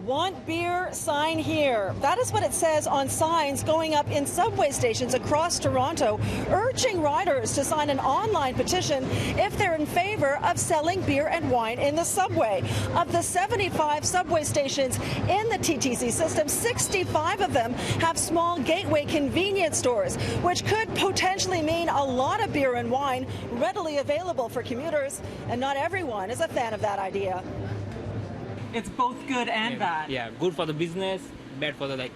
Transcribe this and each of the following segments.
Want beer? Sign here. That is what it says on signs going up in subway stations across Toronto, urging riders to sign an online petition if they're in favor of selling beer and wine in the subway. Of the 75 subway stations in the TTC system, 65 of them have small gateway convenience stores, which could potentially mean a lot of beer and wine readily available for commuters, and not everyone is a fan of that idea. It's both good and bad. Yeah, good for the business, bad for the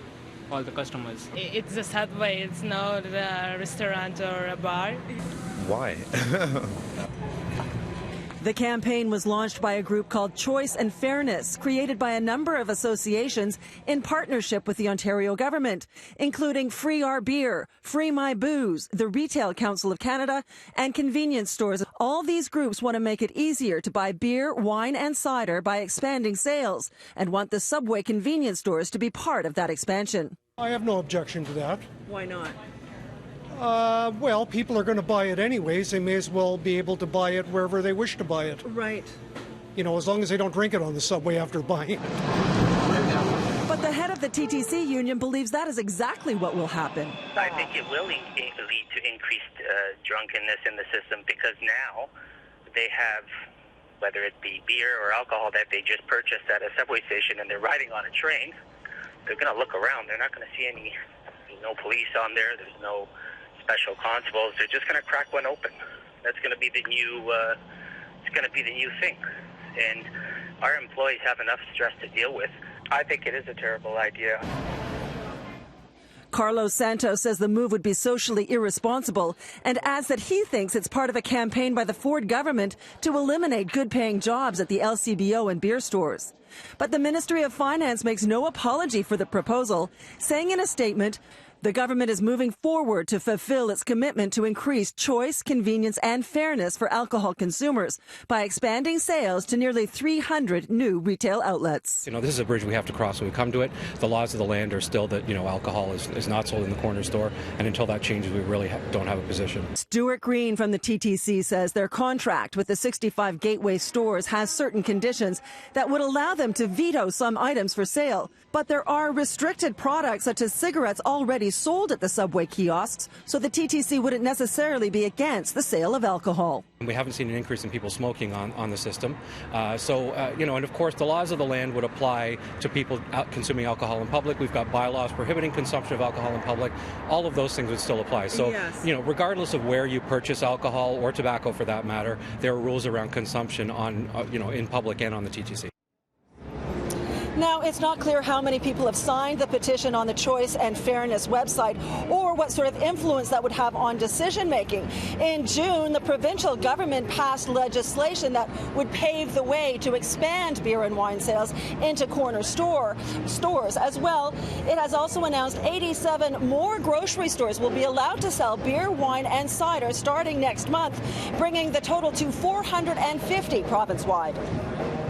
all the customers. It's a subway, it's not a restaurant or a bar. Why? The campaign was launched by a group called Choice and Fairness, created by a number of associations in partnership with the Ontario government, including Free Our Beer, Free My Booze, the Retail Council of Canada, and convenience stores. All these groups want to make it easier to buy beer, wine, and cider by expanding sales, and want the subway convenience stores to be part of that expansion. I have no objection to that. Why not? Well, people are going to buy it anyways. They may as well be able to buy it wherever they wish to buy it. Right. You know, as long as they don't drink it on the subway after buying it. But the head of the TTC union believes that is exactly what will happen. I think it will lead to increased drunkenness in the system, because now they have, whether it be beer or alcohol that they just purchased at a subway station and they're riding on a train, they're going to look around. They're not going to see there's no police on there. There's no special constables. They're just going to crack one open. That's going to be the new. It's going to be the new thing, and our employees have enough stress to deal with. I think it is a terrible idea. Carlos Santos says the move would be socially irresponsible and adds that he thinks it's part of a campaign by the Ford government to eliminate good-paying jobs at the LCBO and beer stores. But the Ministry of Finance makes no apology for the proposal, saying in a statement, the government is moving forward to fulfill its commitment to increase choice, convenience and fairness for alcohol consumers by expanding sales to nearly 300 new retail outlets. You know, this is a bridge we have to cross when we come to it. The laws of the land are still that, alcohol is not sold in the corner store, and until that changes, we really don't have a position. Stuart Green from the TTC says their contract with the 65 gateway stores has certain conditions that would allow them to veto some items for sale. But there are restricted products such as cigarettes already sold at the subway kiosks, so the TTC wouldn't necessarily be against the sale of alcohol. We haven't seen an increase in people smoking on the system. And of course the laws of the land would apply to people consuming alcohol in public. We've got bylaws prohibiting consumption of alcohol in public. All of those things would still apply. So, yes. Regardless of where you purchase alcohol or tobacco for that matter, there are rules around consumption in public and on the TTC. Now, it's not clear how many people have signed the petition on the Choice and Fairness website or what sort of influence that would have on decision-making. In June, the provincial government passed legislation that would pave the way to expand beer and wine sales into corner stores as well. It has also announced 87 more grocery stores will be allowed to sell beer, wine and cider starting next month, bringing the total to 450 province-wide.